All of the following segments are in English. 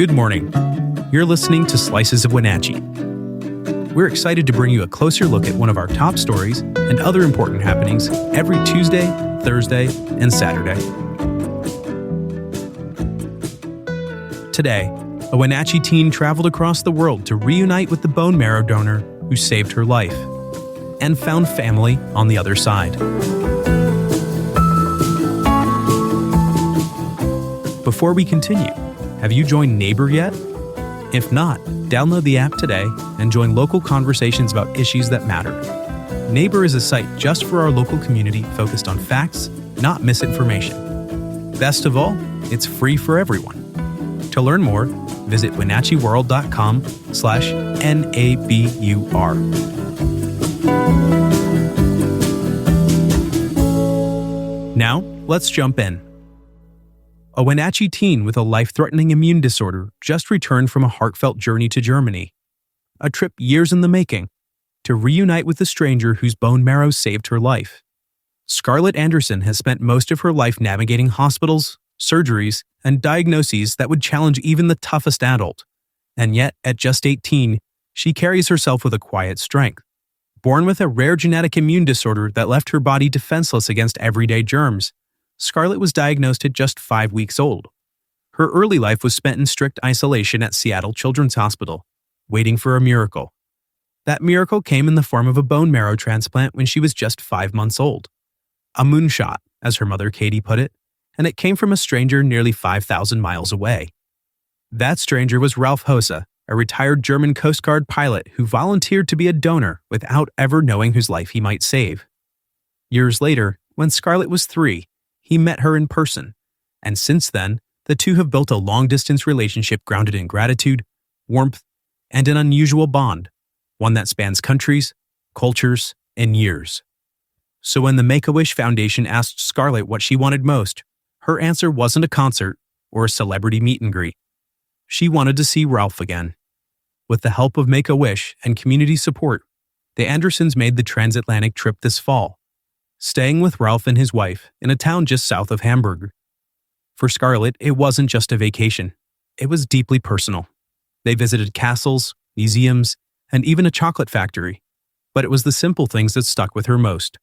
Good morning. You're listening to Slices of Wenatchee. We're excited to bring you a closer look at one of our top stories and other important happenings every Tuesday, Thursday, and Saturday. Today, a Wenatchee teen traveled across the world to reunite with the bone marrow donor who saved her life and found family on the other side. Before we continue, have you joined Neighbor yet? If not, download the app today and join local conversations about issues that matter. Neighbor is a site just for our local community focused on facts, not misinformation. Best of all, it's free for everyone. To learn more, visit wenatcheeworld.com/NABUR. Now, let's jump in. A Wenatchee teen with a life-threatening immune disorder just returned from a heartfelt journey to Germany, a trip years in the making, to reunite with a stranger whose bone marrow saved her life. Scarlett Anderson has spent most of her life navigating hospitals, surgeries, and diagnoses that would challenge even the toughest adult. And yet, at just 18, she carries herself with a quiet strength. Born with a rare genetic immune disorder that left her body defenseless against everyday germs, Scarlett was diagnosed at just 5 weeks old. Her early life was spent in strict isolation at Seattle Children's Hospital, waiting for a miracle. That miracle came in the form of a bone marrow transplant when she was just 5 months old. A moonshot, as her mother Katie put it, and it came from a stranger nearly 5,000 miles away. That stranger was Ralph Hossa, a retired German Coast Guard pilot who volunteered to be a donor without ever knowing whose life he might save. Years later, when Scarlett was 3, he met her in person, and since then, the two have built a long-distance relationship grounded in gratitude, warmth, and an unusual bond, one that spans countries, cultures, and years. So when the Make-A-Wish Foundation asked Scarlett what she wanted most, her answer wasn't a concert or a celebrity meet and greet. She wanted to see Ralph again. With the help of Make-A-Wish and community support, the Andersons made the transatlantic trip this fall, staying with Ralph and his wife in a town just south of Hamburg. For Scarlett, it wasn't just a vacation. It was deeply personal. They visited castles, museums, and even a chocolate factory. But it was the simple things that stuck with her most.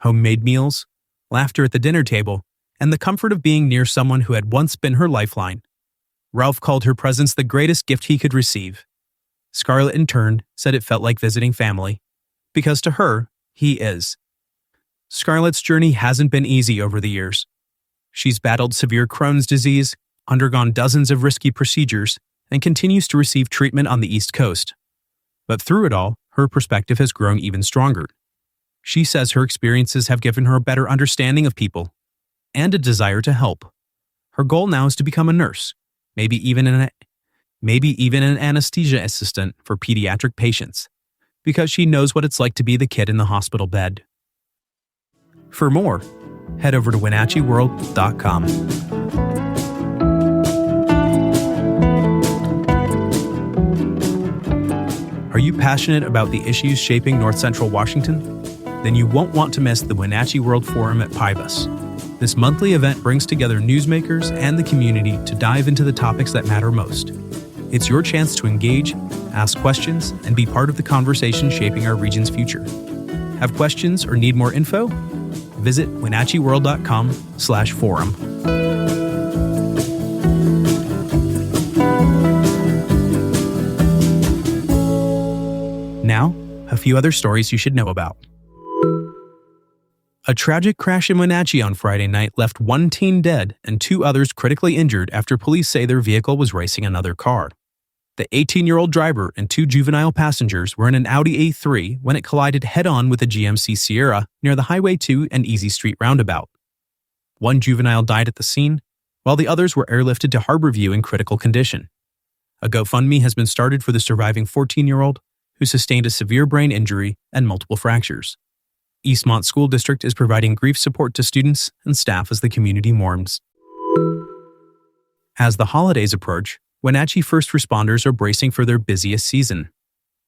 Homemade meals, laughter at the dinner table, and the comfort of being near someone who had once been her lifeline. Ralph called her presence the greatest gift he could receive. Scarlett, in turn, said it felt like visiting family, because to her, he is. Scarlett's journey hasn't been easy over the years. She's battled severe Crohn's disease, undergone dozens of risky procedures, and continues to receive treatment on the East Coast. But through it all, her perspective has grown even stronger. She says her experiences have given her a better understanding of people and a desire to help. Her goal now is to become a nurse, maybe even an anesthesia assistant for pediatric patients, because she knows what it's like to be the kid in the hospital bed. For more, head over to wenatcheeworld.com. Are you passionate about the issues shaping North Central Washington? Then you won't want to miss the Wenatchee World Forum at Pybus. This monthly event brings together newsmakers and the community to dive into the topics that matter most. It's your chance to engage, ask questions, and be part of the conversation shaping our region's future. Have questions or need more info? Visit wenatcheeworld.com/forum. Now, a few other stories you should know about. A tragic crash in Wenatchee on Friday night left one teen dead and 2 others critically injured after police say their vehicle was racing another car. The 18-year-old driver and 2 juvenile passengers were in an Audi A3 when it collided head-on with a GMC Sierra near the Highway 2 and Easy Street roundabout. 1 juvenile died at the scene, while the others were airlifted to Harborview in critical condition. A GoFundMe has been started for the surviving 14-year-old, who sustained a severe brain injury and multiple fractures. Eastmont School District is providing grief support to students and staff as the community mourns. As the holidays approach, Wenatchee first responders are bracing for their busiest season.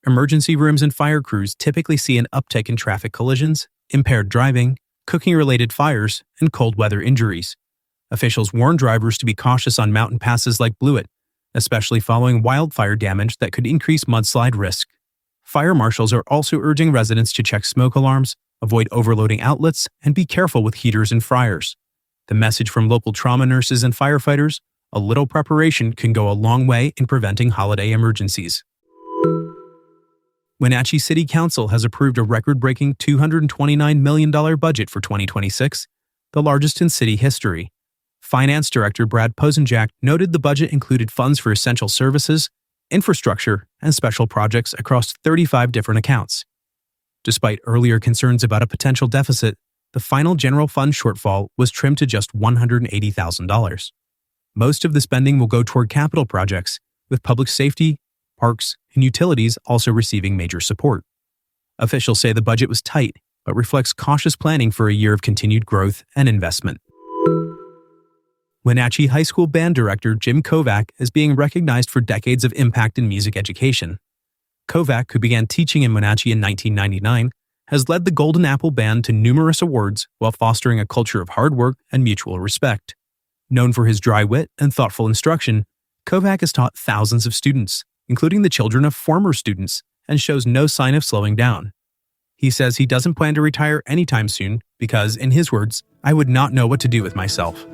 Emergency rooms and fire crews typically see an uptick in traffic collisions, impaired driving, cooking-related fires, and cold weather injuries. Officials warn drivers to be cautious on mountain passes like Blewett, especially following wildfire damage that could increase mudslide risk. Fire marshals are also urging residents to check smoke alarms, avoid overloading outlets, and be careful with heaters and fryers. The message from local trauma nurses and firefighters: a little preparation can go a long way in preventing holiday emergencies. Wenatchee City Council has approved a record-breaking $229 million budget for 2026, the largest in city history. Finance Director Brad Posenjak noted the budget included funds for essential services, infrastructure, and special projects across 35 different accounts. Despite earlier concerns about a potential deficit, the final general fund shortfall was trimmed to just $180,000. Most of the spending will go toward capital projects, with public safety, parks, and utilities also receiving major support. Officials say the budget was tight, but reflects cautious planning for a year of continued growth and investment. Wenatchee High School band director Jim Kovac is being recognized for decades of impact in music education. Kovac, who began teaching in Wenatchee in 1999, has led the Golden Apple Band to numerous awards while fostering a culture of hard work and mutual respect. Known for his dry wit and thoughtful instruction, Kovac has taught thousands of students, including the children of former students, and shows no sign of slowing down. He says he doesn't plan to retire anytime soon because, in his words, "I would not know what to do with myself."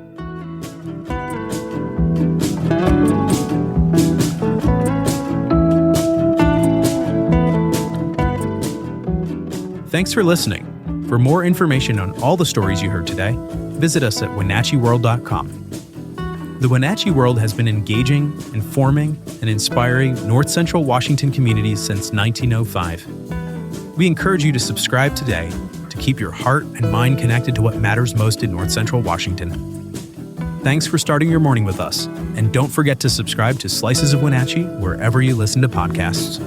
Thanks for listening. For more information on all the stories you heard today, visit us at WenatcheeWorld.com. The Wenatchee World has been engaging, informing, and inspiring North Central Washington communities since 1905. We encourage you to subscribe today to keep your heart and mind connected to what matters most in North Central Washington. Thanks for starting your morning with us, and don't forget to subscribe to Slices of Wenatchee wherever you listen to podcasts.